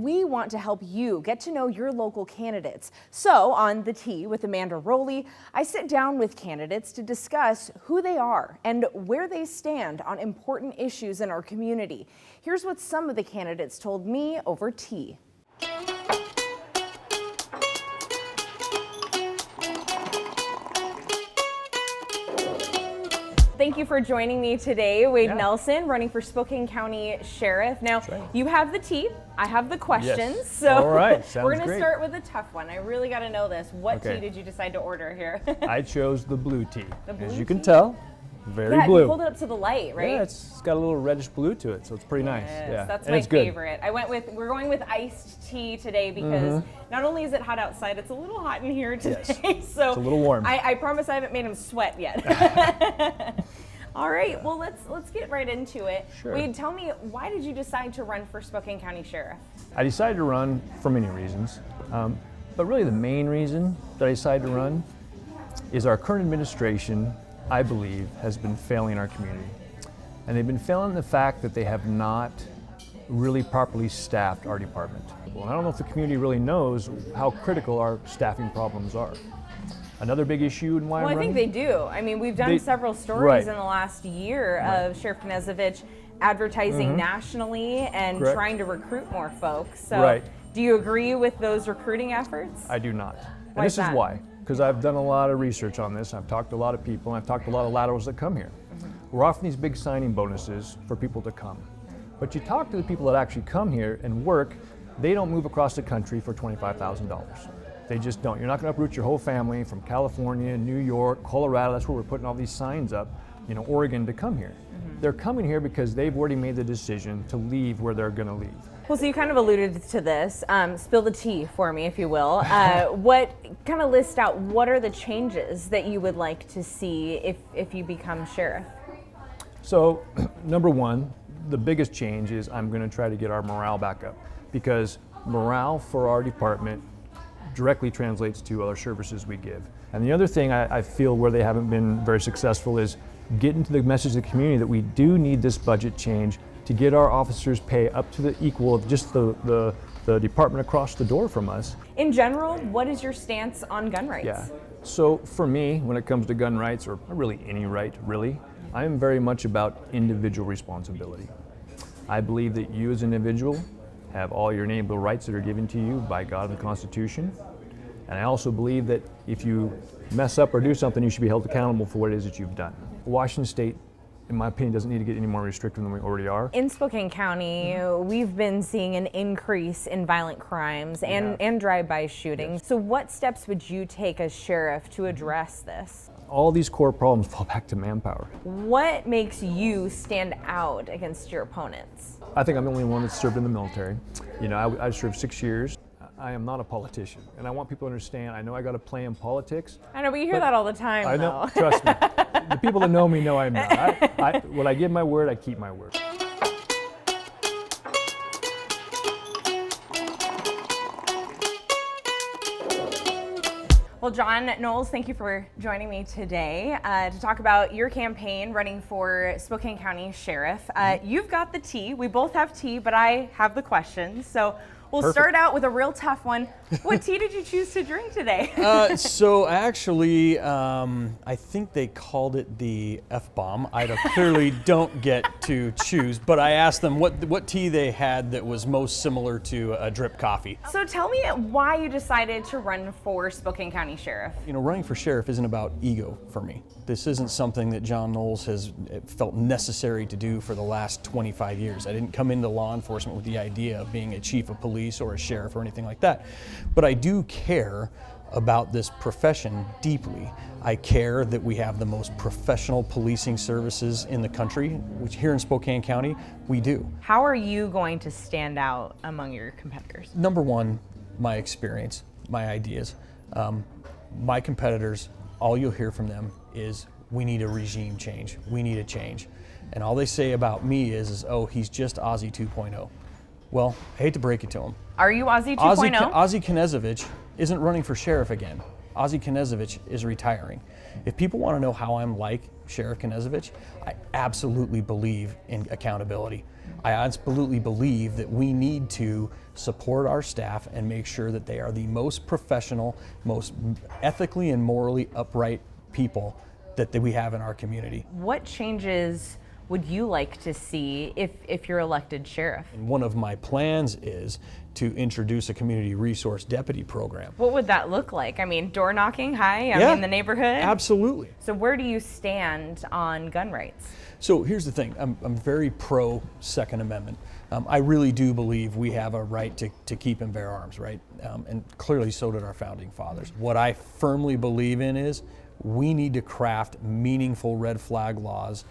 we want to help you get to know your local candidates. So on The Tea with Amanda Roley, I sit down with candidates to discuss who they are and where they stand on important issues in our community. Here's what some of the candidates told me over tea. Thank you for joining me today, Wade Nelson, running for Spokane County Sheriff. Now, you have the tea, I have the questions. Yes. So all right, we're going to start with a tough one. I really got to know this. What tea did you decide to order here? I chose the blue tea. As you can tell, very blue. Hold it up to the light, right? Yeah, it's got a little reddish blue to it, so it's pretty nice. Yeah, that's and my it's good. favorite. We're going with iced tea today because not only is it hot outside, it's a little hot in here today. Yes. So it's a little warm. I promise I haven't made him sweat yet. All right, well, let's get right into it. Sure. Wade, tell me, why did you decide to run for Spokane County Sheriff? I decided to run for many reasons, but really the main reason that I decided to run is our current administration, I believe, has been failing our community. And they've been failing in the fact that they have not really properly staffed our department. Well, I don't know if the community really knows how critical our staffing problems are. Another big issue and why I'm running? I think they do. I mean, we've done several stories in the last year of Sheriff Knezovich advertising nationally and trying to recruit more folks. So do you agree with those recruiting efforts? I do not. And this is why. Because I've done a lot of research on this. I've talked to a lot of people, and I've talked to a lot of laterals that come here. We're offering these big signing bonuses for people to come. But you talk to the people that actually come here and work, they don't move across the country for $25,000. They just don't. You're not going to uproot your whole family from California, New York, Colorado. That's where we're putting all these signs up, Oregon, to come here. They're coming here because they've already made the decision to leave where they're going to leave. Well, so you kind of alluded to this. Spill the tea for me, if you will. What kind of list out what are the changes that you would like to see if you become sheriff? So, number one, the biggest change is I'm going to try to get our morale back up, because morale for our department directly translates to other services we give. And the other thing I feel where they haven't been very successful is getting to the message to the community that we do need this budget change to get our officers' pay up to the equal of just the department across the door from us. In general, what is your stance on gun rights? Yeah, so for me, when it comes to gun rights, or really any right, really, I am very much about individual responsibility. I believe that you as an individual have all your inalienable rights that are given to you by God and the Constitution. And I also believe that if you mess up or do something, you should be held accountable for what it is that you've done. Washington State, in my opinion, doesn't need to get any more restrictive than we already are. In Spokane County, we've been seeing an increase in violent crimes and drive-by shootings. So what steps would you take as sheriff to address this? All these core problems fall back to manpower. What makes you stand out against your opponents? I think I'm the only one that's served in the military. I served 6 years. I am not a politician, and I want people to understand, I know I got to play in politics. I know, but you hear that all the time, I know, trust me. The people that know me know I'm not. When I give my word, I keep my word. Well, John Knowles, thank you for joining me today to talk about your campaign running for Spokane County Sheriff. You've got the tea. We both have tea, but I have the questions. So we'll start out with a real tough one. What tea did you choose to drink today? So actually, I think they called it the F-bomb. I clearly don't get to choose, but I asked them what tea they had that was most similar to a drip coffee. So tell me why you decided to run for Spokane County Sheriff. Running for sheriff isn't about ego for me. This isn't something that John Knowles has felt necessary to do for the last 25 years. I didn't come into law enforcement with the idea of being a chief of police or a sheriff or anything like that. But I do care about this profession deeply. I care that we have the most professional policing services in the country, which here in Spokane County, we do. How are you going to stand out among your competitors? Number one, my experience, my ideas. My competitors, all you'll hear from them is, we need a regime change. We need a change. And all they say about me is oh, he's just Ozzy 2.0. Well, I hate to break it to them. Are you Ozzy 2.0? Ozzy Knezovich isn't running for sheriff again. Ozzie Knezovich is retiring. If people want to know how I'm like Sheriff Knezovich, I absolutely believe in accountability. I absolutely believe that we need to support our staff and make sure that they are the most professional, most ethically and morally upright people that we have in our community. What changes would you like to see if you're elected sheriff? And one of my plans is to introduce a community resource deputy program. What would that look like? I mean, door knocking, hi, I'm Yeah, in the neighborhood? Absolutely. So where do you stand on gun rights? So here's the thing, I'm very pro Second Amendment. I really do believe we have a right to keep and bear arms, right? And clearly so did our founding fathers. What I firmly believe in is we need to craft meaningful red flag laws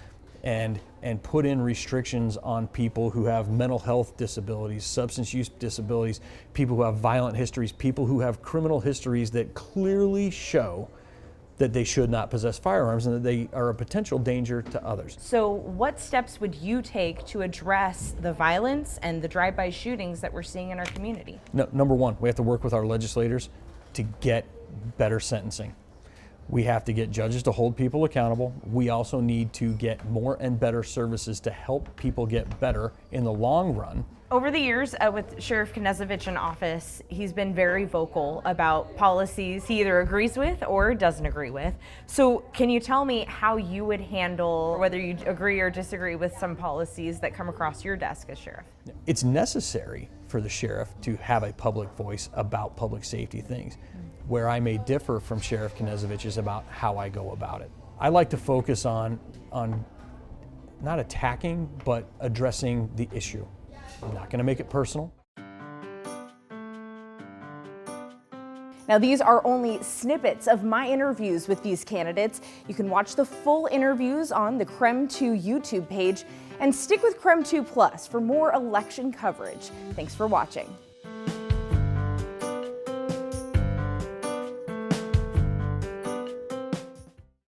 and put in restrictions on people who have mental health disabilities, substance use disabilities, people who have violent histories, people who have criminal histories that clearly show that they should not possess firearms and that they are a potential danger to others. So what steps would you take to address the violence and the drive-by shootings that we're seeing in our community? No, number one, we have to work with our legislators to get better sentencing. We have to get judges to hold people accountable. We also need to get more and better services to help people get better in the long run. Over the years with Sheriff Knezovich in office, he's been very vocal about policies he either agrees with or doesn't agree with. So can you tell me how you would handle whether you agree or disagree with some policies that come across your desk as sheriff? It's necessary for the sheriff to have a public voice about public safety things. Where I may differ from Sheriff Knezovich is about how I go about it. I like to focus on not attacking, but addressing the issue. I'm not going to make it personal. Now, these are only snippets of my interviews with these candidates. You can watch the full interviews on the KREM 2 YouTube page and stick with KREM 2 Plus for more election coverage. Thanks for watching.